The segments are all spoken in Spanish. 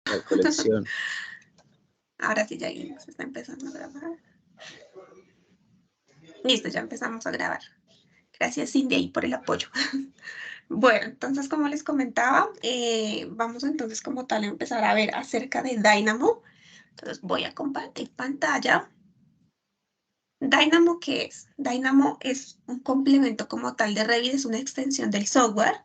La colección. Ahora sí, ya se está empezando a grabar. Listo, ya empezamos a grabar. Gracias, Cindy, por el apoyo. Bueno, entonces, como les comentaba, vamos entonces como tal a empezar a ver acerca de Dynamo. Entonces, voy a compartir pantalla. Dynamo, ¿qué es? Dynamo es un complemento como tal de Revit, es una extensión del software.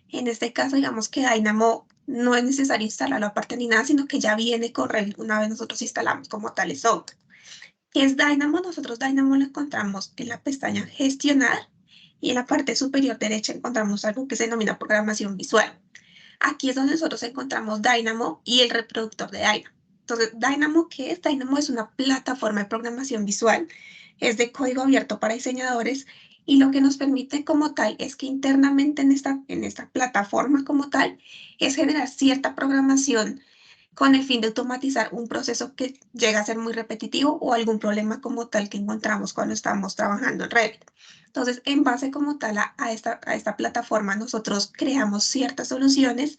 En este caso, digamos que Dynamo no es necesario instalarlo aparte ni nada, sino que ya viene con Revit una vez nosotros instalamos como tal el software. ¿Qué es Dynamo? Nosotros Dynamo lo encontramos en la pestaña Gestionar y en la parte superior derecha encontramos algo que se denomina programación visual. Aquí es donde nosotros encontramos Dynamo y el reproductor de Dynamo. Entonces, ¿Dynamo qué es? Dynamo es una plataforma de programación visual, es de código abierto para diseñadores y lo que nos permite como tal es que internamente en esta plataforma como tal es generar cierta programación con el fin de automatizar un proceso que llega a ser muy repetitivo o algún problema como tal que encontramos cuando estamos trabajando en Revit. Entonces, en base como tal a esta plataforma, nosotros creamos ciertas soluciones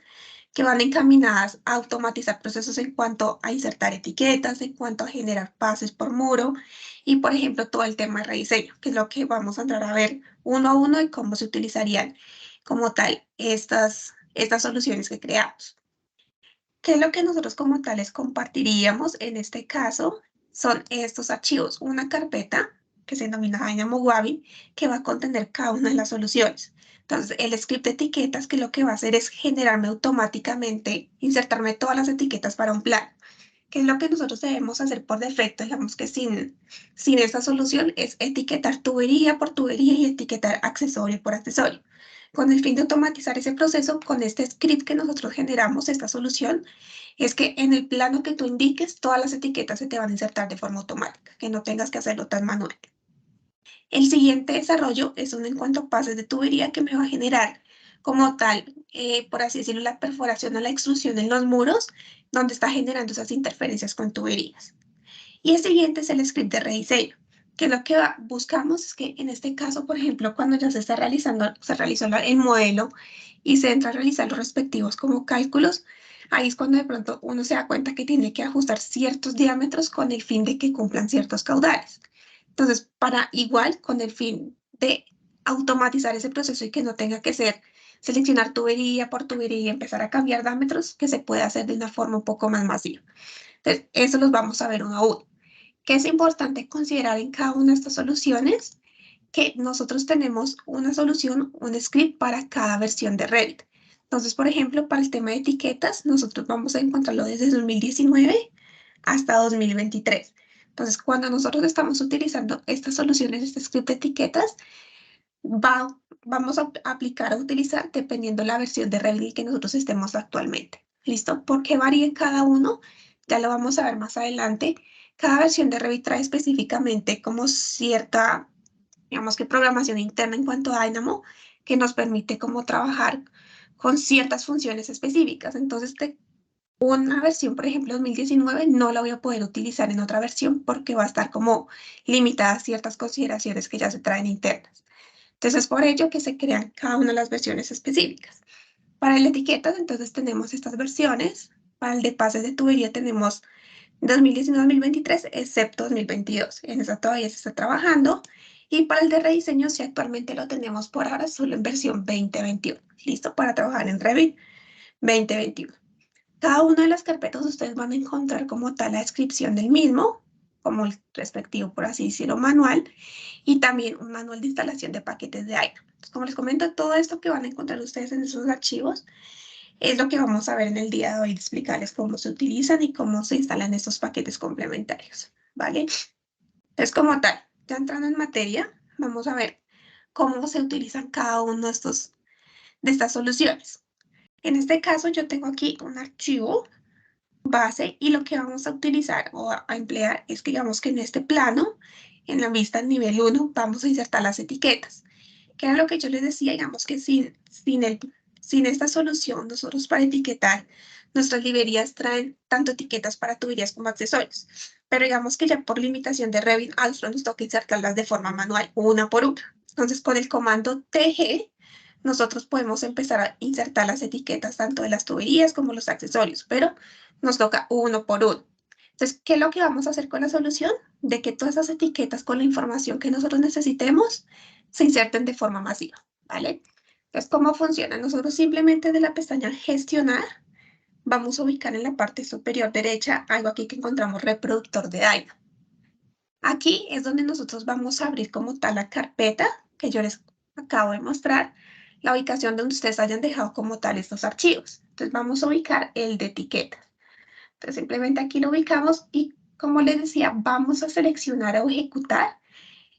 que van encaminadas a automatizar procesos en cuanto a insertar etiquetas, en cuanto a generar pases por muro y, por ejemplo, todo el tema de rediseño, que es lo que vamos a entrar a ver uno a uno y cómo se utilizarían como tal estas soluciones que creamos. ¿Qué es lo que nosotros como tales compartiríamos? En este caso, son estos archivos, una carpeta que se denomina Dynamo Wabi, que va a contener cada una de las soluciones. Entonces, el script de etiquetas que lo que va a hacer es generarme automáticamente, insertarme todas las etiquetas para un plan. ¿Qué es lo que nosotros debemos hacer por defecto? Digamos que sin esta solución es etiquetar tubería por tubería y etiquetar accesorio por accesorio. Con el fin de automatizar ese proceso, con este script que nosotros generamos, esta solución, es que en el plano que tú indiques, todas las etiquetas se te van a insertar de forma automática, que no tengas que hacerlo tan manual. El siguiente desarrollo es un en cuanto a pases de tubería que me va a generar como tal, por así decirlo, la perforación o la extrusión en los muros, donde está generando esas interferencias con tuberías. Y el siguiente es el script de rediseño, que lo que buscamos es que en este caso, por ejemplo, cuando ya se realizó el modelo y se entra a realizar los respectivos como cálculos, ahí es cuando de pronto uno se da cuenta que tiene que ajustar ciertos diámetros con el fin de que cumplan ciertos caudales. Entonces, para igual, con el fin de automatizar ese proceso y que no tenga que ser seleccionar tubería por tubería y empezar a cambiar diámetros, que se puede hacer de una forma un poco más masiva. Entonces, eso los vamos a ver uno a uno. ¿Qué es importante considerar en cada una de estas soluciones? Que nosotros tenemos una solución, un script para cada versión de Revit. Entonces, por ejemplo, para el tema de etiquetas, nosotros vamos a encontrarlo desde 2019 hasta 2023. Entonces, cuando nosotros estamos utilizando estas soluciones, este script de etiquetas, vamos a aplicar o utilizar dependiendo la versión de Revit que nosotros estemos actualmente. ¿Listo? ¿Por qué varía en cada uno? Ya lo vamos a ver más adelante. Cada versión de Revit trae específicamente como cierta, digamos que programación interna en cuanto a Dynamo, que nos permite como trabajar con ciertas funciones específicas. Entonces, una versión, por ejemplo, 2019, no la voy a poder utilizar en otra versión porque va a estar como limitada a ciertas consideraciones que ya se traen internas. Entonces, es por ello que se crean cada una de las versiones específicas. Para el etiquetas, entonces tenemos estas versiones. Para el de pases de tubería tenemos 2019-2023, excepto 2022. En esa todavía se está trabajando. Y para el de rediseño, sí, actualmente lo tenemos por ahora solo en versión 2021. Listo para trabajar en Revit 2021. Cada una de las carpetas ustedes van a encontrar como tal la descripción del mismo, como el respectivo, por así decirlo, manual, y también un manual de instalación de paquetes de Dynamo. Entonces, como les comento, todo esto que van a encontrar ustedes en esos archivos es lo que vamos a ver en el día de hoy, de explicarles cómo se utilizan y cómo se instalan estos paquetes complementarios, ¿vale? Entonces, como tal, ya entrando en materia, vamos a ver cómo se utilizan cada uno de estas soluciones. En este caso, yo tengo aquí un archivo base y lo que vamos a utilizar o a emplear es que digamos que en este plano, en la vista nivel 1, vamos a insertar las etiquetas. Que era lo que yo les decía, digamos que sin esta solución, nosotros para etiquetar, nuestras librerías traen tanto etiquetas para tuberías como accesorios. Pero digamos que ya por limitación de Revit, Alstron nos toca insertarlas de forma manual, una por una. Entonces, con el comando TG, nosotros podemos empezar a insertar las etiquetas tanto de las tuberías como los accesorios, pero nos toca uno por uno. Entonces, ¿qué es lo que vamos a hacer con la solución? De que todas esas etiquetas con la información que nosotros necesitemos se inserten de forma masiva, ¿vale? Entonces, ¿cómo funciona? Nosotros simplemente de la pestaña Gestionar vamos a ubicar en la parte superior derecha algo aquí que encontramos reproductor de Dyna. Aquí es donde nosotros vamos a abrir como tal la carpeta que yo les acabo de mostrar, la ubicación donde ustedes hayan dejado como tal estos archivos. Entonces vamos a ubicar el de etiquetas. Entonces simplemente aquí lo ubicamos y como les decía, vamos a seleccionar o ejecutar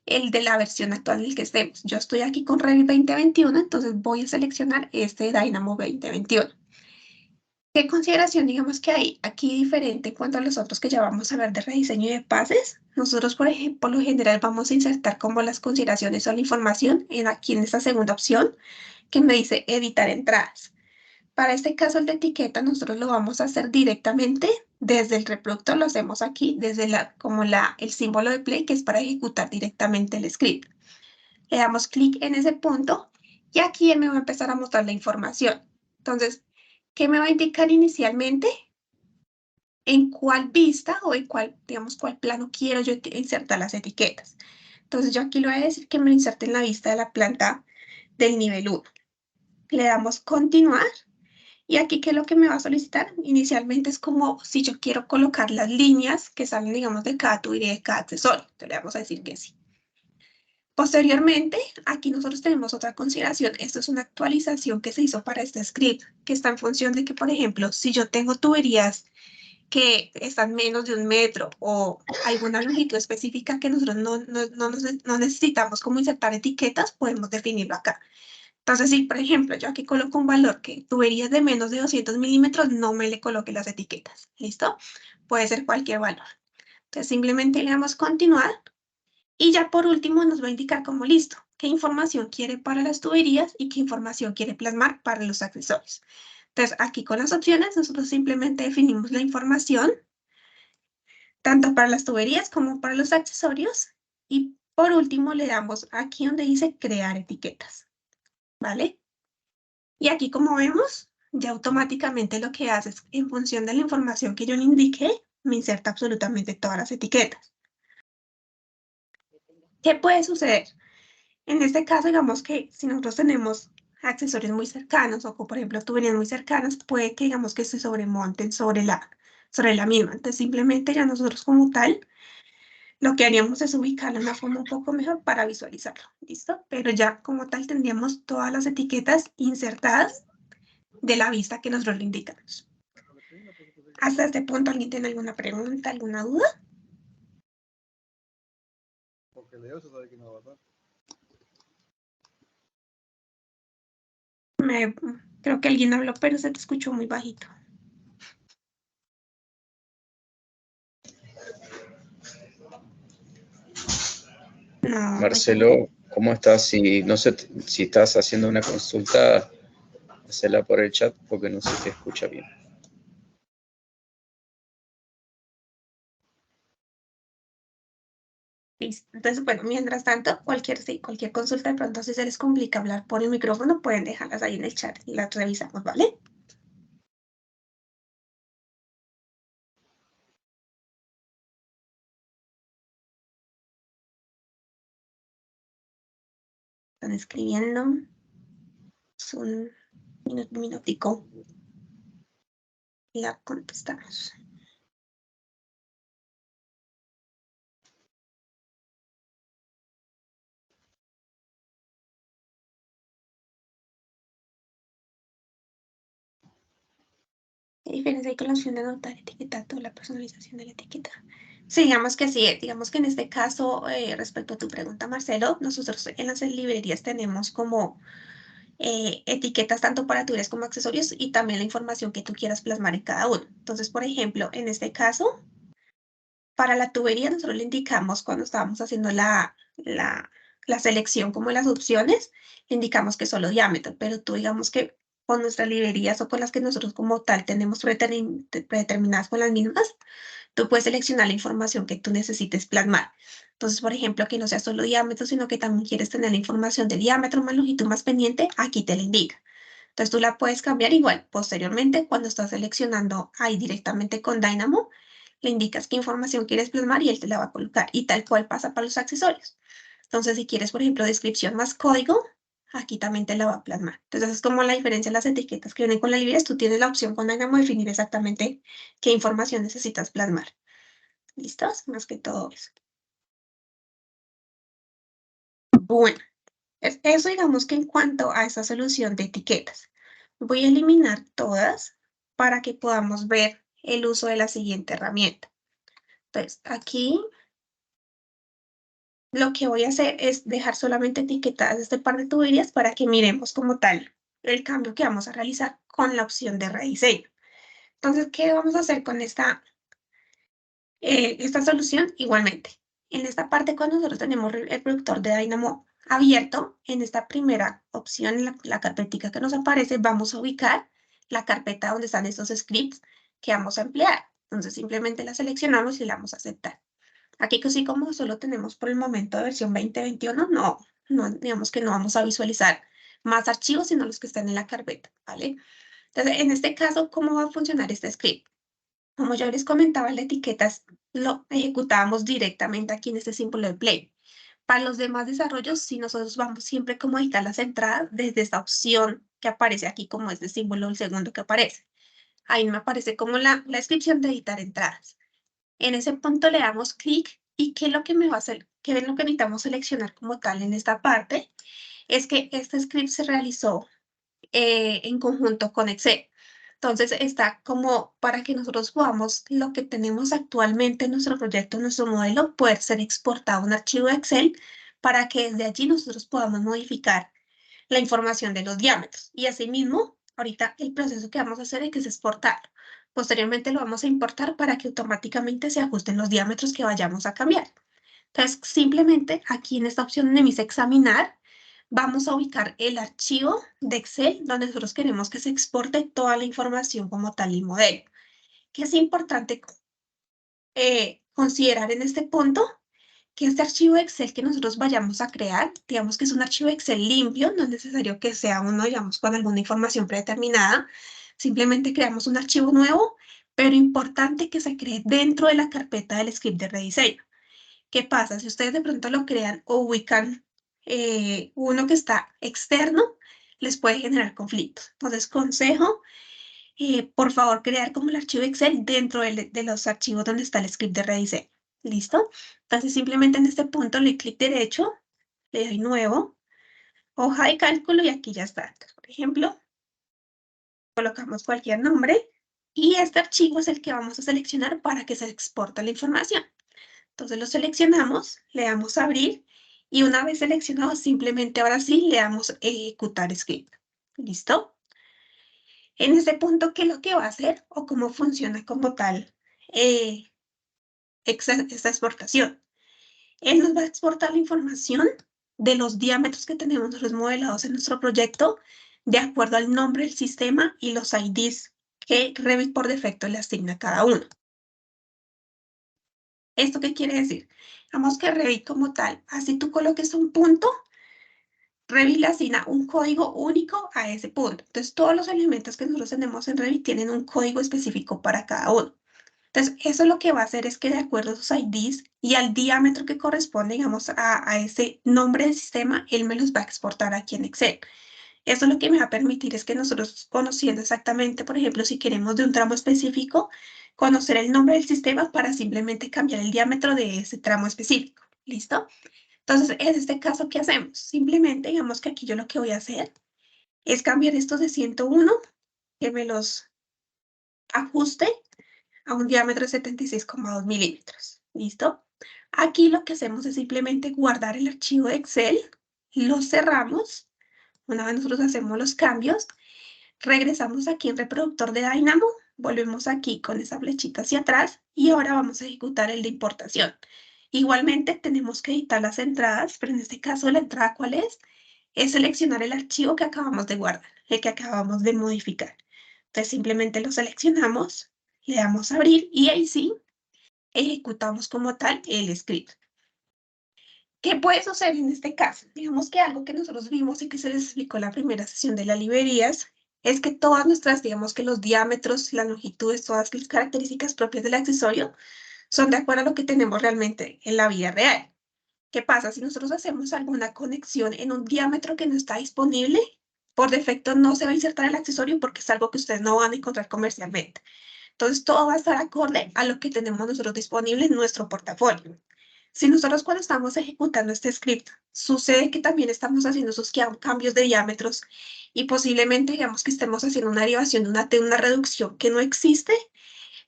el de la versión actual en el que estemos. Yo estoy aquí con Revit 2021, entonces voy a seleccionar este Dynamo 2021. ¿Qué consideración digamos que hay aquí diferente en cuanto a los otros que ya vamos a ver de rediseño y de pases? Nosotros, por ejemplo, por lo general vamos a insertar como las consideraciones o la información aquí en esta segunda opción que me dice editar entradas. Para este caso, el de etiqueta, nosotros lo vamos a hacer directamente desde el reproductor, lo hacemos aquí, desde el símbolo de play, que es para ejecutar directamente el script. Le damos clic en ese punto y aquí él me va a empezar a mostrar la información. Entonces, ¿qué me va a indicar inicialmente? En cuál vista o en cuál, digamos, cuál plano quiero yo insertar las etiquetas. Entonces, yo aquí le voy a decir que me lo inserte en la vista de la planta del nivel 1. Le damos continuar. Y aquí, ¿qué es lo que me va a solicitar? Inicialmente es como si yo quiero colocar las líneas que salen, digamos, de cada tubería y de cada accesorio. Entonces le vamos a decir que sí. Posteriormente, aquí nosotros tenemos otra consideración. Esto es una actualización que se hizo para este script, que está en función de que, por ejemplo, si yo tengo tuberías que están menos de 1 metro o alguna longitud específica que nosotros no necesitamos como insertar etiquetas, podemos definirlo acá. Entonces, si por ejemplo yo aquí coloco un valor que tuberías de menos de 200 milímetros, no me le coloque las etiquetas. ¿Listo? Puede ser cualquier valor. Entonces, simplemente le damos continuar y ya por último nos va a indicar como listo, qué información quiere para las tuberías y qué información quiere plasmar para los accesorios. Entonces, aquí con las opciones, nosotros simplemente definimos la información tanto para las tuberías como para los accesorios. Y por último, le damos aquí donde dice crear etiquetas. ¿Vale? Y aquí, como vemos, ya automáticamente lo que hace es, en función de la información que yo le indiqué, me inserta absolutamente todas las etiquetas. ¿Qué puede suceder? En este caso, digamos que si nosotros tenemos accesorios muy cercanos o, por ejemplo, tuberías muy cercanas, puede que digamos que se sobremonten sobre la misma. Entonces, simplemente ya nosotros como tal, lo que haríamos es ubicarlo de una forma un poco mejor para visualizarlo. ¿Listo? Pero ya como tal tendríamos todas las etiquetas insertadas de la vista que nosotros le indicamos. Hasta este punto, ¿alguien tiene alguna pregunta, alguna duda? Porque Leo se sabe que no va a pasar. Creo que alguien habló, pero se te escuchó muy bajito. No, Marcelo, ¿cómo estás? Si no sé si estás haciendo una consulta, hacela por el chat porque no se te escucha bien. listo. Entonces, bueno, mientras tanto, cualquier consulta de pronto si se les complica hablar por el micrófono, pueden dejarlas ahí en el chat y las revisamos, ¿vale? Están escribiendo. Es un minutico. Y la contestamos. ¿Qué diferencia hay con la opción de anotar etiquetado o la personalización de la etiqueta? Sí, digamos que sí, digamos que en este caso, respecto a tu pregunta, Marcelo, nosotros en las librerías tenemos como etiquetas tanto para tuberías como accesorios y también la información que tú quieras plasmar en cada uno. Entonces, por ejemplo, en este caso, para la tubería nosotros le indicamos cuando estábamos haciendo la selección como las opciones, le indicamos que solo diámetro, pero tú digamos que con nuestras librerías o con las que nosotros como tal tenemos predeterminadas con las mismas, tú puedes seleccionar la información que tú necesites plasmar. Entonces, por ejemplo, que no sea solo diámetro, sino que también quieres tener la información de diámetro más longitud más pendiente, aquí te la indica. Entonces tú la puedes cambiar igual. Posteriormente, cuando estás seleccionando ahí directamente con Dynamo, le indicas qué información quieres plasmar y él te la va a colocar. Y tal cual pasa para los accesorios. Entonces, si quieres, por ejemplo, descripción más código, aquí también te la va a plasmar. Entonces, es como la diferencia de las etiquetas que vienen con la librería. Tú tienes la opción con Dynamo de definir exactamente qué información necesitas plasmar. ¿Listos? Más que todo eso. Bueno, eso digamos que en cuanto a esa solución de etiquetas. Voy a eliminar todas para que podamos ver el uso de la siguiente herramienta. Entonces, aquí lo que voy a hacer es dejar solamente etiquetadas este par de tuberías para que miremos como tal el cambio que vamos a realizar con la opción de rediseño. Entonces, ¿qué vamos a hacer con esta solución? Igualmente, en esta parte cuando nosotros tenemos el reproductor de Dynamo abierto, en esta primera opción, en la carpetica que nos aparece, vamos a ubicar la carpeta donde están estos scripts que vamos a emplear. Entonces, simplemente la seleccionamos y la vamos a aceptar. Aquí, así como solo tenemos por el momento de versión 2021, digamos que no vamos a visualizar más archivos, sino los que están en la carpeta, ¿vale? Entonces, en este caso, ¿cómo va a funcionar este script? Como yo les comentaba, la etiqueta lo ejecutábamos directamente aquí en este símbolo de play. Para los demás desarrollos, si nosotros vamos siempre como a editar las entradas desde esta opción que aparece aquí como este símbolo, el segundo que aparece. Ahí me aparece como la descripción de editar entradas. En ese punto le damos clic y ¿qué es lo que me va a hacer? ¿Qué es lo que necesitamos seleccionar como tal en esta parte? Es que este script se realizó en conjunto con Excel. Entonces está como para que nosotros podamos lo que tenemos actualmente en nuestro proyecto, en nuestro modelo, poder ser exportado a un archivo de Excel para que desde allí nosotros podamos modificar la información de los diámetros. Y asimismo, ahorita el proceso que vamos a hacer es que es exportarlo. Posteriormente lo vamos a importar para que automáticamente se ajusten los diámetros que vayamos a cambiar. Entonces, simplemente aquí en esta opción de mis examinar, vamos a ubicar el archivo de Excel donde nosotros queremos que se exporte toda la información como tal y modelo. Que es importante considerar en este punto que este archivo de Excel que nosotros vayamos a crear, digamos que es un archivo de Excel limpio, no es necesario que sea uno, digamos, con alguna información predeterminada, simplemente creamos un archivo nuevo, pero importante que se cree dentro de la carpeta del script de rediseño. ¿Qué pasa? Si ustedes de pronto lo crean o ubican uno que está externo, les puede generar conflictos. Entonces, consejo, por favor, crear como el archivo Excel dentro de los archivos donde está el script de rediseño. ¿Listo? Entonces, simplemente en este punto le doy clic derecho, le doy nuevo, hoja de cálculo y aquí ya está. Entonces, por ejemplo, colocamos cualquier nombre y este archivo es el que vamos a seleccionar para que se exporte la información. Entonces lo seleccionamos, le damos a abrir y una vez seleccionado, simplemente ahora sí le damos ejecutar script. ¿Listo? En este punto, ¿qué es lo que va a hacer o cómo funciona como tal eh, esta exportación? Él nos va a exportar la información de los diámetros que tenemos nosotros modelados en nuestro proyecto de acuerdo al nombre del sistema y los IDs que Revit por defecto le asigna a cada uno. ¿Esto qué quiere decir? Vamos que Revit como tal, así tú coloques un punto, Revit le asigna un código único a ese punto. Entonces, todos los elementos que nosotros tenemos en Revit tienen un código específico para cada uno. Entonces, eso lo que va a hacer es que de acuerdo a sus IDs y al diámetro que corresponde, digamos, a ese nombre del sistema, él me los va a exportar aquí en Excel. Eso lo que me va a permitir es que nosotros, conociendo exactamente, por ejemplo, si queremos de un tramo específico, conocer el nombre del sistema para simplemente cambiar el diámetro de ese tramo específico. ¿Listo? Entonces, en este caso, ¿qué hacemos? Simplemente, digamos que aquí yo lo que voy a hacer es cambiar estos de 101, que me los ajuste a un diámetro de 76,2 milímetros. ¿Listo? Aquí lo que hacemos es simplemente guardar el archivo de Excel, lo cerramos. Una vez nosotros hacemos los cambios, regresamos aquí en reproductor de Dynamo, volvemos aquí con esa flechita hacia atrás y ahora vamos a ejecutar el de importación. Igualmente tenemos que editar las entradas, pero en este caso la entrada ¿cuál es? Es seleccionar el archivo que acabamos de guardar, el que acabamos de modificar. Entonces simplemente lo seleccionamos, le damos a abrir y ahí sí ejecutamos como tal el script. ¿Qué puede suceder en este caso? Digamos que algo que nosotros vimos y que se les explicó en la primera sesión de las librerías es que todas nuestras, digamos que los diámetros, las longitudes, todas las características propias del accesorio son de acuerdo a lo que tenemos realmente en la vida real. ¿Qué pasa? Si nosotros hacemos alguna conexión en un diámetro que no está disponible, por defecto no se va a insertar el accesorio porque es algo que ustedes no van a encontrar comercialmente. Entonces, todo va a estar acorde a lo que tenemos nosotros disponible en nuestro portafolio. Si nosotros cuando estamos ejecutando este script, sucede que también estamos haciendo esos cambios de diámetros y posiblemente digamos que estemos haciendo una derivación de una reducción que no existe,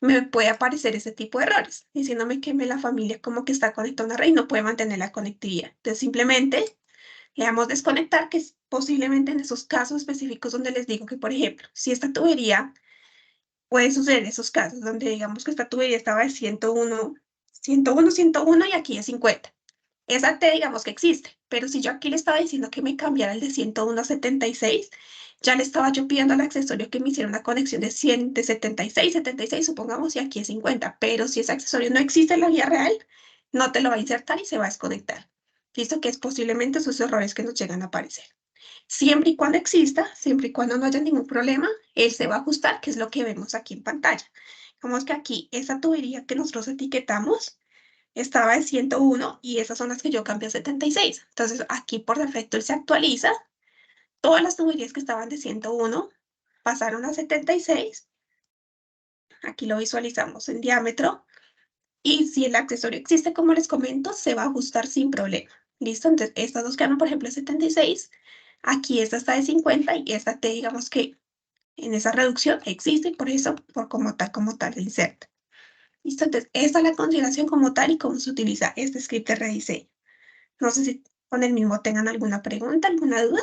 me puede aparecer ese tipo de errores, diciéndome que la familia como que está conectada a una red y no puede mantener la conectividad. Entonces simplemente le damos desconectar, que es posiblemente en esos casos específicos donde les digo que, por ejemplo, si esta tubería, puede suceder en esos casos donde digamos que esta tubería estaba de 101, 101, 101 y aquí es 50. Esa T digamos que existe, pero si yo aquí le estaba diciendo que me cambiara el de 101 a 76, ya le estaba yo pidiendo al accesorio que me hiciera una conexión de 100, de 76, supongamos, y aquí es 50, pero si ese accesorio no existe en la vida real, no te lo va a insertar y se va a desconectar. Listo, que es posiblemente esos errores que nos llegan a aparecer. Siempre y cuando exista, siempre y cuando no haya ningún problema, él se va a ajustar, que es lo que vemos aquí en pantalla. Vemos que aquí esa tubería que nosotros etiquetamos estaba en 101 y esas son las que yo cambié a 76. Entonces aquí por defecto él se actualiza. Todas las tuberías que estaban de 101 pasaron a 76. Aquí lo visualizamos en diámetro. Y si el accesorio existe, como les comento, se va a ajustar sin problema. ¿Listo? Entonces estas dos quedaron, por ejemplo, 76. Aquí esta está de 50 y esta T, digamos que en esa reducción existe y por eso, como tal, el inserta. ¿Listo? Entonces, esta es la consideración como tal y cómo se utiliza este script de rediseño. No sé si con el mismo tengan alguna pregunta, alguna duda.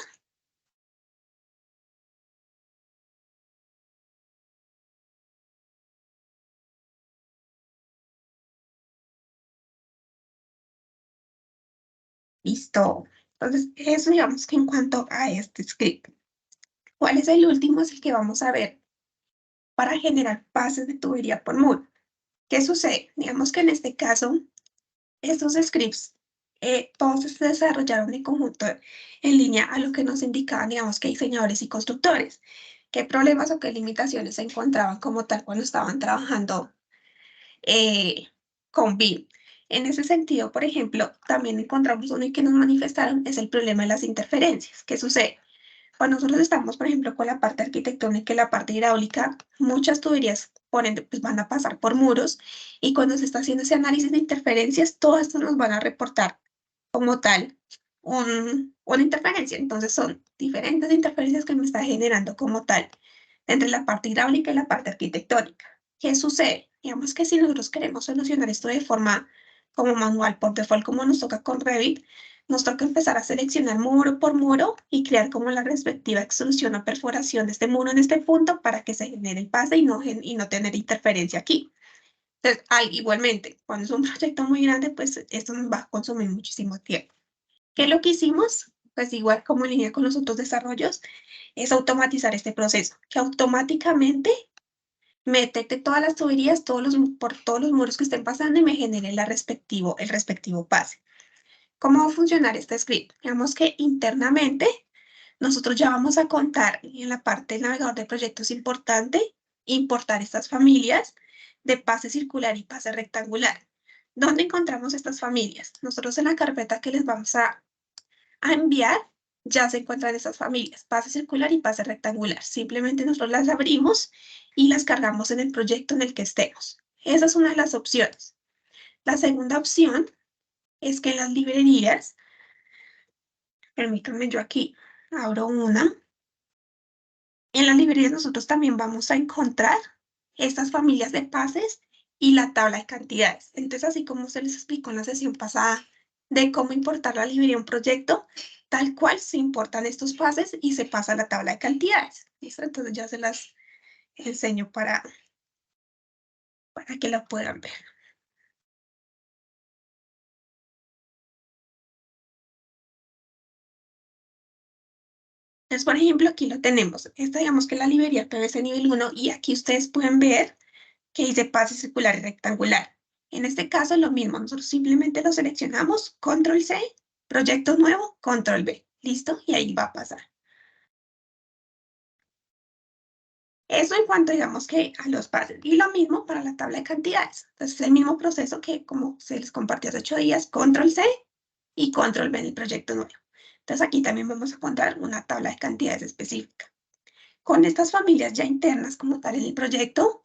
Listo. Entonces, eso digamos que en cuanto a este script. ¿Cuál es el último? Es el que vamos a ver para generar pases de tubería por muro. ¿Qué sucede? Digamos que en este caso, estos scripts, todos se desarrollaron en conjunto en línea a lo que nos indicaban, digamos, que diseñadores y constructores. ¿Qué problemas o qué limitaciones se encontraban como tal cuando estaban trabajando con BIM? En ese sentido, por ejemplo, también encontramos uno que nos manifestaron, es el problema de las interferencias. ¿Qué sucede? Cuando nosotros estamos, por ejemplo, con la parte arquitectónica y la parte hidráulica, muchas tuberías por ende, pues van a pasar por muros y cuando se está haciendo ese análisis de interferencias, todas estas nos van a reportar como tal una interferencia. Entonces son diferentes interferencias que me está generando como tal entre la parte hidráulica y la parte arquitectónica. ¿Qué sucede? Digamos que si nosotros queremos solucionar esto de forma como manual, por default, como nos toca con Revit, nos toca empezar a seleccionar muro por muro y crear como la respectiva extrusión o perforación de este muro en este punto para que se genere el pase y no tener interferencia aquí. Entonces, igualmente, cuando es un proyecto muy grande, pues esto nos va a consumir muchísimo tiempo. ¿Qué es lo que hicimos? Pues igual como en línea con los otros desarrollos, es automatizar este proceso, que automáticamente me detecte todas las tuberías, por todos los muros que estén pasando y me genere el respectivo pase. ¿Cómo va a funcionar este script? Digamos que internamente nosotros ya vamos a contar en la parte del navegador de proyectos importante, importar estas familias de pase circular y pase rectangular. ¿Dónde encontramos estas familias? Nosotros en la carpeta que les vamos a enviar ya se encuentran estas familias, pase circular y pase rectangular. Simplemente nosotros las abrimos y las cargamos en el proyecto en el que estemos. Esa es una de las opciones. La segunda opción es que en las librerías, permítanme yo aquí, abro una. En las librerías nosotros también vamos a encontrar estas familias de pases y la tabla de cantidades. Entonces, así como se les explicó en la sesión pasada de cómo importar la librería a un proyecto, tal cual se importan estos pases y se pasa la tabla de cantidades. ¿Listo? Entonces ya se las enseño para que la puedan ver. Entonces, por ejemplo, aquí lo tenemos. Esta digamos que es la librería PVC nivel 1 y aquí ustedes pueden ver que dice pase circular y rectangular. En este caso lo mismo, nosotros simplemente lo seleccionamos, control C Proyecto nuevo, control B. ¿Listo? Y ahí va a pasar. Eso en cuanto, digamos, que a los pases. Y lo mismo para la tabla de cantidades. Entonces, es el mismo proceso que como se les compartió hace 8 días, control C y control B en el proyecto nuevo. Entonces, aquí también vamos a encontrar una tabla de cantidades específica. Con estas familias ya internas como tal en el proyecto,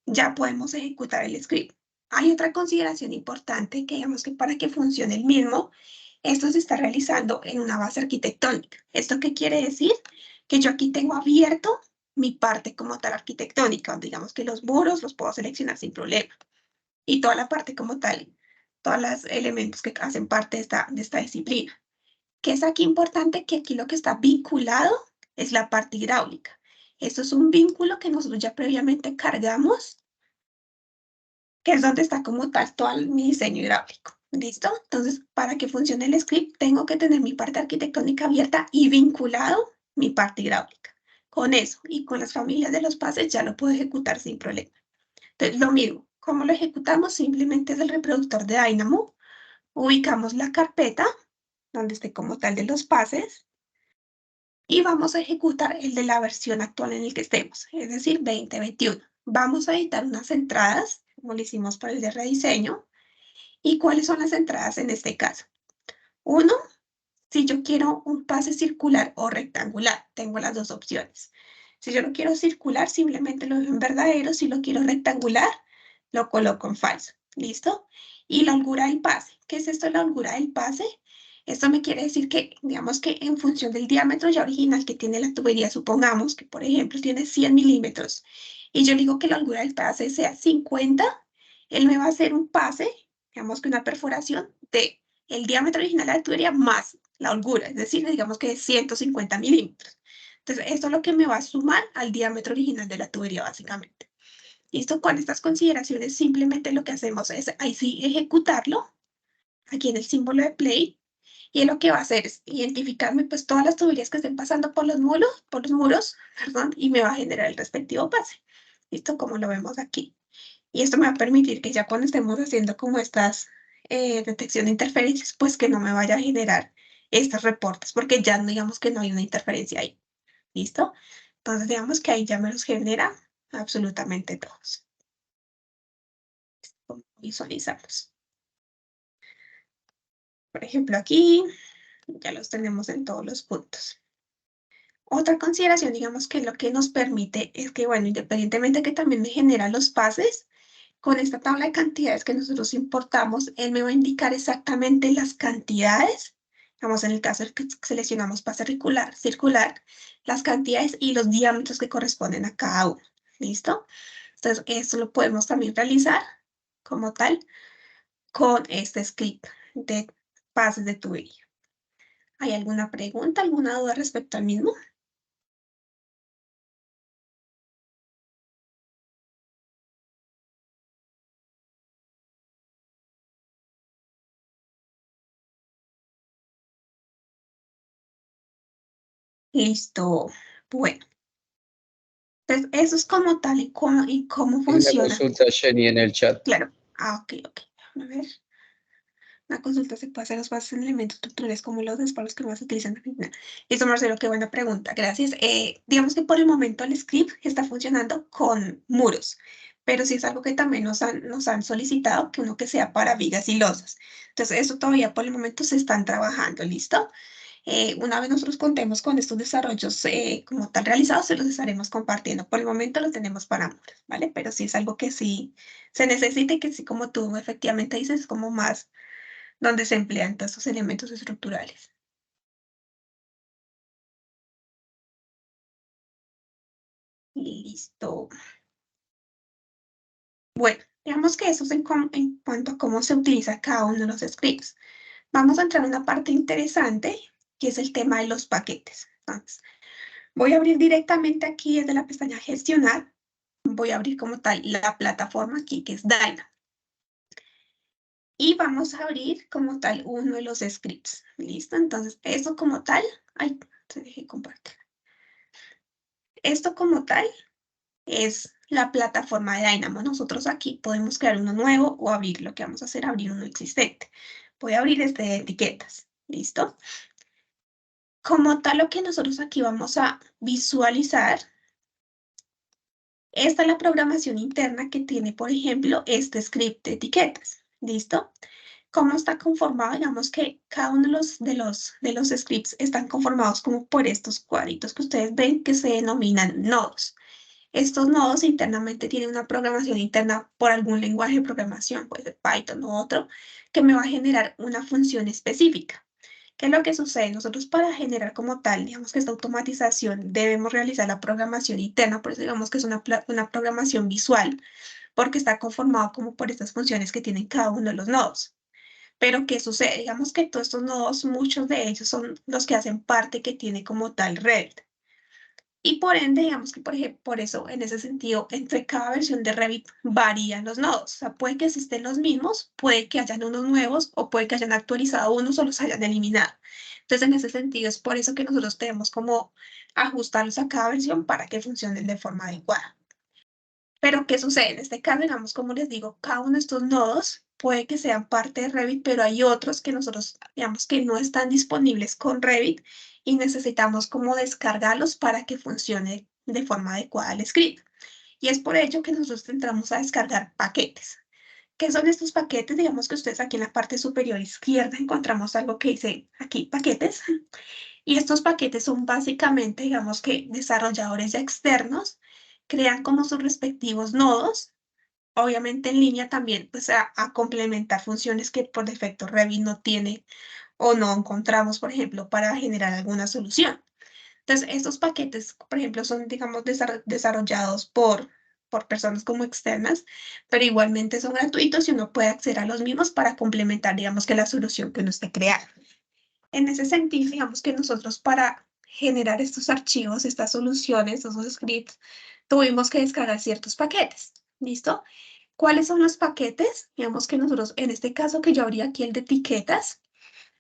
ya podemos ejecutar el script. Hay otra consideración importante que digamos que para que funcione el mismo, esto se está realizando en una base arquitectónica. ¿Esto qué quiere decir? Que yo aquí tengo abierto mi parte como tal arquitectónica, digamos que los muros los puedo seleccionar sin problema. Y toda la parte como tal, todos los elementos que hacen parte de esta disciplina. ¿Qué es aquí importante? Que aquí lo que está vinculado es la parte hidráulica. Esto es un vínculo que nosotros ya previamente cargamos, que es donde está como tal todo mi diseño hidráulico. ¿Listo? Entonces, para que funcione el script, tengo que tener mi parte arquitectónica abierta y vinculado mi parte hidráulica. Con eso y con las familias de los pases ya lo puedo ejecutar sin problema. Entonces, lo mismo, ¿cómo lo ejecutamos? Simplemente es el reproductor de Dynamo. Ubicamos la carpeta donde esté como tal de los pases y vamos a ejecutar el de la versión actual en el que estemos, es decir, 2021. Vamos a editar unas entradas, como lo hicimos para el de rediseño. ¿Y cuáles son las entradas en este caso? Uno, si yo quiero un pase circular o rectangular, tengo las dos opciones. Si yo lo quiero circular, simplemente lo dejo en verdadero. Si lo quiero rectangular, lo coloco en falso. ¿Listo? Y la holgura del pase. ¿Qué es esto de la holgura del pase? Esto me quiere decir que, digamos que en función del diámetro ya original que tiene la tubería, supongamos que, por ejemplo, tiene 100 milímetros, y yo digo que la holgura del pase sea 50, él me va a hacer un pase, digamos que una perforación de el diámetro original de la tubería más la holgura, es decir, digamos que es 150 milímetros. Entonces, esto es lo que me va a sumar al diámetro original de la tubería, básicamente. ¿Listo? Con estas consideraciones, simplemente lo que hacemos es, ahí sí, ejecutarlo, aquí en el símbolo de play, y lo que va a hacer es identificarme pues todas las tuberías que estén pasando por los muros, perdón, y me va a generar el respectivo pase. ¿Listo? Como lo vemos aquí. Y esto me va a permitir que ya cuando estemos haciendo como estas detección de interferencias, pues que no me vaya a generar estos reportes, porque ya digamos que no hay una interferencia ahí. ¿Listo? Entonces digamos que ahí ya me los genera absolutamente todos. Como visualizamos. Por ejemplo, aquí ya los tenemos en todos los puntos. Otra consideración, digamos que lo que nos permite es que, bueno, independientemente que también me genera los pases, con esta tabla de cantidades que nosotros importamos, él me va a indicar exactamente las cantidades. Vamos, en el caso de que seleccionamos pase circular, las cantidades y los diámetros que corresponden a cada uno. ¿Listo? Entonces, esto lo podemos también realizar como tal con este script de pases de tubería. ¿Hay alguna pregunta, alguna duda respecto al mismo? Listo. Bueno, entonces eso es como tal y cómo Hay una funciona. consulta, Jenny, en el chat. Claro. Ok. A ver. Una consulta se puede hacer los pasos en elementos estructurales como los espacios que más se utilizan en la. Listo, Marcelo, qué buena pregunta. Gracias. Digamos que por el momento el script está funcionando con muros, pero sí es algo que también nos han solicitado que uno que sea para vigas y losas. Entonces, eso todavía por el momento se están trabajando. ¿Listo? Una vez nosotros contemos con estos desarrollos como tal realizados, se los estaremos compartiendo. Por el momento lo tenemos para muros, ¿vale? Pero sí es algo que sí se necesita y que sí, como tú efectivamente dices, es como más donde se emplean todos estos elementos estructurales. Listo. Bueno, digamos que eso es en cuanto a cómo se utiliza cada uno de los scripts. Vamos a entrar en una parte interesante, que es el tema de los paquetes. Entonces, voy a abrir directamente aquí desde la pestaña Gestionar. Voy a abrir como tal la plataforma aquí, que es Dynamo. Y vamos a abrir como tal uno de los scripts. ¿Listo? Entonces, eso como tal... Ay, se dejé compartir. Esto como tal es la plataforma de Dynamo. Nosotros aquí podemos crear uno nuevo o abrir. Lo que vamos a hacer es abrir uno existente. Voy a abrir este de etiquetas. ¿Listo? Como tal, lo que nosotros aquí vamos a visualizar, esta es la programación interna que tiene, por ejemplo, este script de etiquetas. ¿Listo? ¿Cómo está conformado? Digamos que cada uno de los scripts están conformados como por estos cuadritos que ustedes ven que se denominan nodos. Estos nodos internamente tienen una programación interna por algún lenguaje de programación, puede ser Python o otro, que me va a generar una función específica. ¿Qué es lo que sucede? Nosotros para generar como tal, digamos que esta automatización, debemos realizar la programación interna, por eso digamos que es una programación visual, porque está conformado como por estas funciones que tienen cada uno de los nodos. Pero ¿qué sucede? Digamos que todos estos nodos, muchos de ellos son los que hacen parte que tiene como tal Revit. Y por ende, digamos que por ejemplo, por eso, en ese sentido, entre cada versión de Revit varían los nodos. O sea, puede que existen los mismos, puede que hayan unos nuevos o puede que hayan actualizado unos o los hayan eliminado. Entonces, en ese sentido, es por eso que nosotros tenemos como ajustarlos a cada versión para que funcionen de forma adecuada. Pero, ¿qué sucede? En este caso, digamos, como les digo, cada uno de estos nodos puede que sean parte de Revit, pero hay otros que nosotros, digamos, que no están disponibles con Revit y necesitamos como descargarlos para que funcione de forma adecuada el script. Y es por ello que nosotros entramos a descargar paquetes. ¿Qué son estos paquetes? Digamos que ustedes aquí en la parte superior izquierda encontramos algo que dice aquí paquetes. Y estos paquetes son básicamente, digamos que desarrolladores externos crean como sus respectivos nodos, obviamente en línea también, pues a complementar funciones que por defecto Revit no tiene o no encontramos, por ejemplo, para generar alguna solución. Entonces, estos paquetes, por ejemplo, son, digamos, desarrollados por personas como externas, pero igualmente son gratuitos y uno puede acceder a los mismos para complementar, digamos, que la solución que uno esté creando. En ese sentido, digamos que nosotros para generar estos archivos, estas soluciones, esos scripts, tuvimos que descargar ciertos paquetes. ¿Listo? ¿Cuáles son los paquetes? Digamos que nosotros, en este caso que yo abrí aquí el de etiquetas,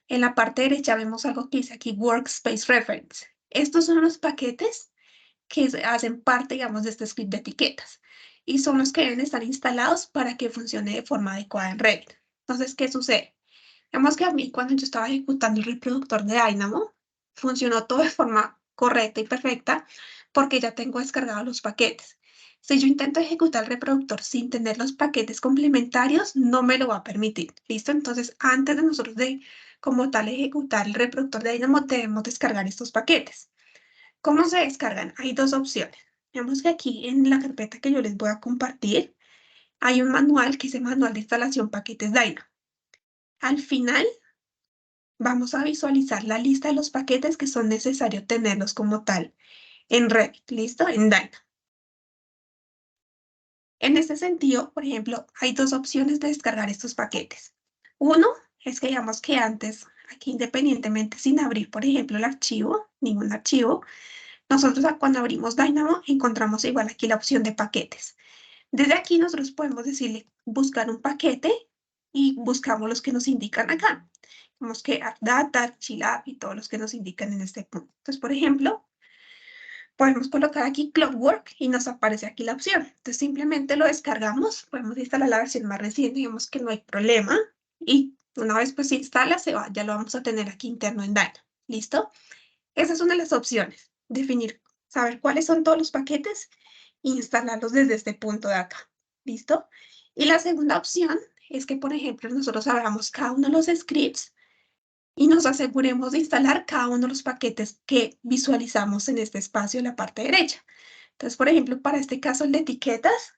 en la parte derecha vemos algo que dice aquí Workspace Reference. Estos son los paquetes que hacen parte, digamos, de este script de etiquetas y son los que deben estar instalados para que funcione de forma adecuada en Revit. Entonces, ¿qué sucede? Digamos que a mí cuando yo estaba ejecutando el reproductor de Dynamo, funcionó todo de forma correcta y perfecta porque ya tengo descargados los paquetes. Si yo intento ejecutar el reproductor sin tener los paquetes complementarios, no me lo va a permitir. ¿Listo? Entonces, antes de nosotros de como tal ejecutar el reproductor de Dynamo, debemos descargar estos paquetes. ¿Cómo se descargan? Hay dos opciones. Digamos que aquí en la carpeta que yo les voy a compartir, hay un manual que es el manual de instalación paquetes Dynamo. Al final, vamos a visualizar la lista de los paquetes que son necesarios tenerlos como tal en Revit, ¿listo? En Dynamo. En este sentido, por ejemplo, hay dos opciones de descargar estos paquetes. Uno es que digamos que antes, aquí independientemente sin abrir, por ejemplo, el archivo, ningún archivo, nosotros cuando abrimos Dynamo encontramos igual aquí la opción de paquetes. Desde aquí nosotros podemos decirle buscar un paquete y buscamos los que nos indican acá. Vemos que ArcData, ArcGIS y todos los que nos indican en este punto. Entonces, por ejemplo, podemos colocar aquí Clockwork y nos aparece aquí la opción. Entonces, simplemente lo descargamos, podemos instalar la versión más reciente, digamos que no hay problema. Y una vez pues se instala, se va, ya lo vamos a tener aquí interno en Dynamo. ¿Listo? Esa es una de las opciones, definir, saber cuáles son todos los paquetes e instalarlos desde este punto de acá. ¿Listo? Y la segunda opción es que, por ejemplo, nosotros abramos cada uno de los scripts y nos aseguremos de instalar cada uno de los paquetes que visualizamos en este espacio en la parte derecha. Entonces, por ejemplo, para este caso, el de etiquetas,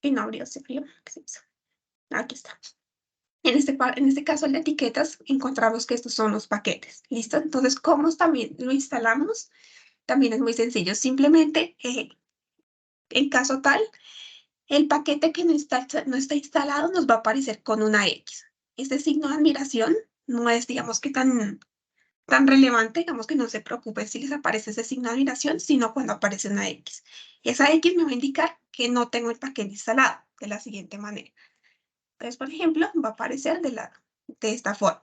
y no abrió, se abrió, ¿qué se hizo? Aquí está. En este caso, el de etiquetas, encontramos que estos son los paquetes. ¿Listo? Entonces, ¿cómo también lo instalamos? También es muy sencillo. Simplemente, en caso tal, el paquete que no está instalado nos va a aparecer con una X. Este signo de admiración no es, digamos que tan relevante, digamos que no se preocupe si les aparece ese signo de admiración, sino cuando aparece una X. Esa X me va a indicar que no tengo el paquete instalado de la siguiente manera. Entonces, por ejemplo, va a aparecer de esta forma.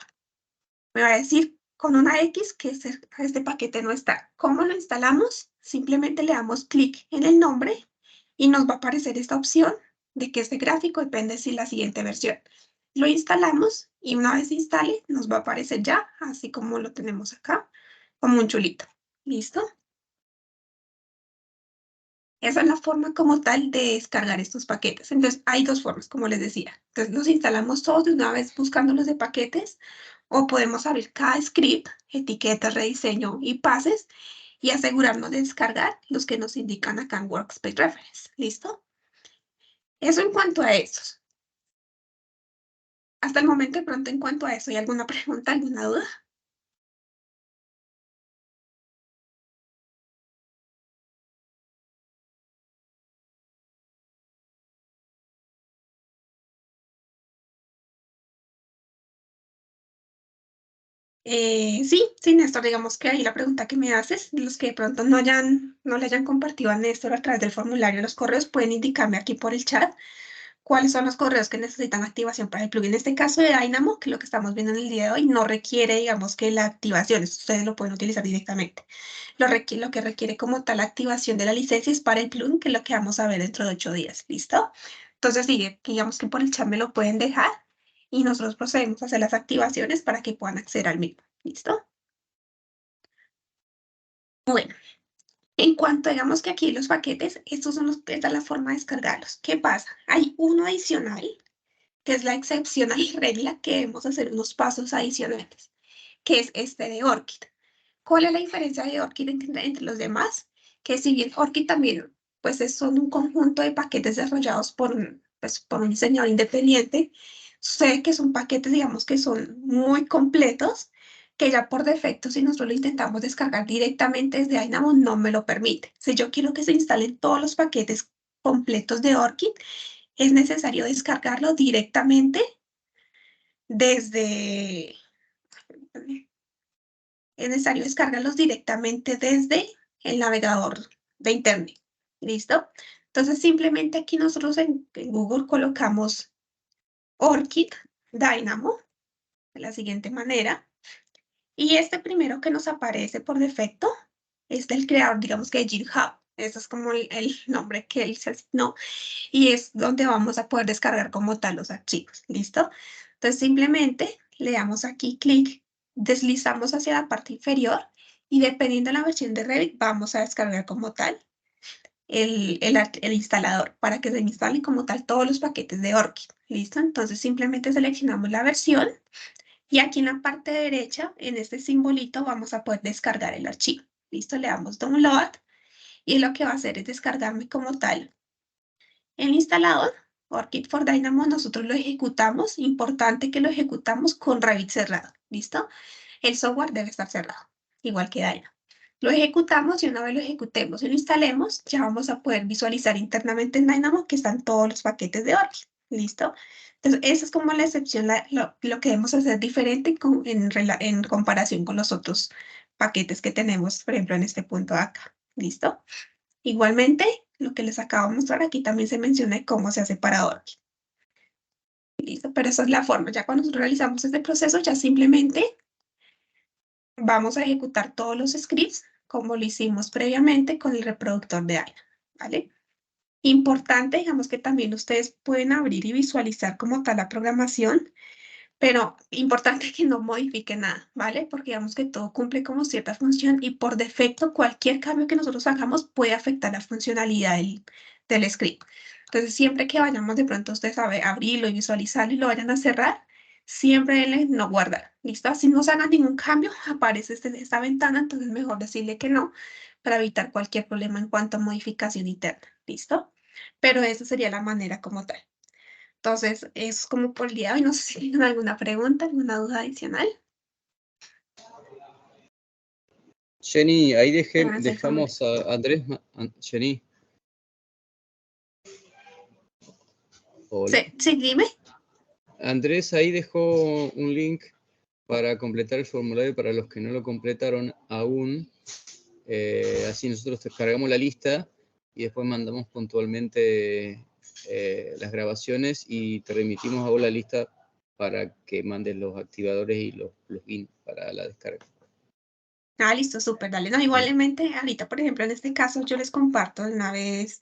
Me va a decir con una X que este paquete no está. ¿Cómo lo instalamos? Simplemente le damos clic en el nombre y nos va a aparecer esta opción de que este gráfico depende si la siguiente versión. Lo instalamos y una vez instale nos va a aparecer ya, así como lo tenemos acá, como un chulito. ¿Listo? Esa es la forma como tal de descargar estos paquetes. Entonces, hay dos formas, como les decía. Entonces, los instalamos todos de una vez buscándolos de paquetes, o podemos abrir cada script, etiquetas, rediseño y pases, y asegurarnos de descargar los que nos indican acá en Workspace Reference. ¿Listo? Eso en cuanto a esos. Hasta el momento, de pronto, en cuanto a eso, ¿hay alguna pregunta, alguna duda? Sí, Néstor, digamos que ahí la pregunta que me haces, los que de pronto no le hayan compartido a Néstor a través del formulario los correos, pueden indicarme aquí por el chat cuáles son los correos que necesitan activación para el plugin. En este caso de Dynamo, que lo que estamos viendo en el día de hoy, no requiere, digamos, que la activación, ustedes lo pueden utilizar directamente. Lo que requiere como tal activación de la licencia es para el plugin, que es lo que vamos a ver dentro de 8 días. ¿Listo? Entonces, sí, digamos que por el chat me lo pueden dejar y nosotros procedemos a hacer las activaciones para que puedan acceder al mismo. ¿Listo? Bueno, en cuanto digamos que aquí los paquetes, esta es la forma de descargarlos. ¿Qué pasa? Hay uno adicional, que es la excepcional regla que debemos hacer unos pasos adicionales, que es este de ORCID. ¿Cuál es la diferencia de ORCID entre los demás? Que si bien ORCID también, pues son un conjunto de paquetes desarrollados por un diseñador independiente, sucede que son paquetes, digamos, que son muy completos, que ya por defecto, si nosotros lo intentamos descargar directamente desde Dynamo, no me lo permite. Si yo quiero que se instalen todos los paquetes completos de ORCID, es necesario descargarlo directamente desde, es necesario descargarlos directamente desde el navegador de Internet. ¿Listo? Entonces, simplemente aquí nosotros en Google colocamos ORCID Dynamo de la siguiente manera. Y este primero que nos aparece por defecto es del creador, digamos que de GitHub. Ese es como el nombre que él se asignó. Y es donde vamos a poder descargar como tal los archivos. ¿Listo? Entonces, simplemente le damos aquí clic, deslizamos hacia la parte inferior y dependiendo de la versión de Revit, vamos a descargar como tal el instalador para que se instalen como tal todos los paquetes de ORCID. ¿Listo? Entonces, simplemente seleccionamos la versión y aquí en la parte derecha, en este simbolito, vamos a poder descargar el archivo. ¿Listo? Le damos Download y lo que va a hacer es descargarme como tal el instalador. ORCID for Dynamo nosotros lo ejecutamos, importante que lo ejecutamos con Revit cerrado, ¿listo? El software debe estar cerrado, igual que Dynamo. Lo ejecutamos y una vez lo ejecutemos y lo instalemos, ya vamos a poder visualizar internamente en Dynamo que están todos los paquetes de ORCID, ¿listo? Entonces, esa es como la excepción, lo que debemos hacer diferente en comparación con los otros paquetes que tenemos, por ejemplo, en este punto de acá, ¿listo? Igualmente, lo que les acabo de mostrar aquí también se menciona cómo se hace para ORCID. Listo, pero esa es la forma. Ya cuando nosotros realizamos este proceso, ya simplemente vamos a ejecutar todos los scripts como lo hicimos previamente con el reproductor de AINA, ¿vale? Importante, digamos que también ustedes pueden abrir y visualizar como tal la programación, pero importante que no modifique nada, ¿vale? Porque digamos que todo cumple como cierta función y por defecto cualquier cambio que nosotros hagamos puede afectar la funcionalidad del script. Entonces, siempre que vayamos de pronto ustedes a abrirlo y visualizarlo y lo vayan a cerrar, siempre denle no guardar, ¿listo? Si no se haga ningún cambio, aparece esta ventana, entonces mejor decirle que no para evitar cualquier problema en cuanto a modificación interna, ¿listo? Pero esa sería la manera como tal. Entonces, eso es como por el día de hoy. No sé si tienen alguna pregunta, alguna duda adicional. Jenny, ahí Pónganse el dejamos a Andrés. Jenny. Hola. Sí, dime. Andrés ahí dejó un link para completar el formulario para los que no lo completaron aún. Así nosotros descargamos la lista y después mandamos puntualmente las grabaciones y te remitimos a vos la lista para que mandes los activadores y los plugins para la descarga. Ah, listo, súper, dale. No, igualmente, ahorita, por ejemplo, en este caso, yo les comparto de una vez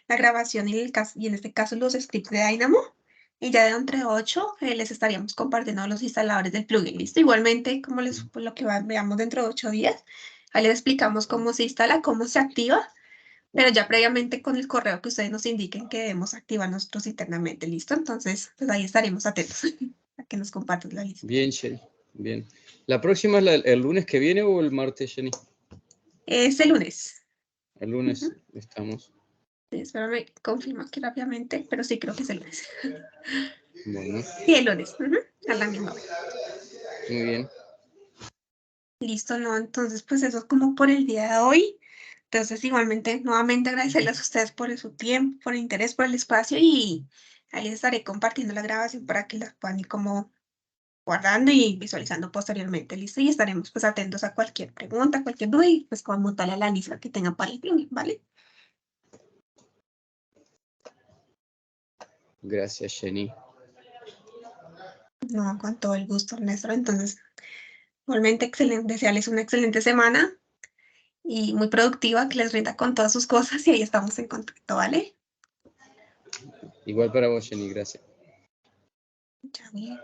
la grabación y en este caso los scripts de Dynamo. Y ya de entre 8 les estaríamos compartiendo a los instaladores del plugin, ¿listo? Igualmente, como por lo que veamos dentro de 8 días, ahí les explicamos cómo se instala, cómo se activa, pero ya previamente con el correo que ustedes nos indiquen que debemos activar nosotros internamente, ¿listo? Entonces, pues ahí estaremos atentos a que nos compartan la lista. Bien, Jenny. Bien. ¿La próxima es el lunes que viene o el martes, Jenny? Es el lunes. El lunes estamos. Sí, espérame, confirmo aquí rápidamente, pero sí creo que es el lunes. Bueno, Sí, el lunes, a la misma hora. muy bien. Listo, ¿no? Entonces, pues eso es como por el día de hoy. Entonces, igualmente, nuevamente agradecerles a ustedes por su tiempo, por el interés, por el espacio y ahí les estaré compartiendo la grabación para que la puedan ir como guardando y visualizando posteriormente, ¿listo? Y estaremos pues atentos a cualquier pregunta, cualquier duda y pues como tal a la lista que tengan para el plugin, ¿vale? Gracias, Jenny. No, con todo el gusto, Ernesto. Entonces, igualmente, excelente, desearles una excelente semana y muy productiva, que les rinda con todas sus cosas y ahí estamos en contacto, ¿vale? Igual para vos, Jenny, gracias. Ya bien.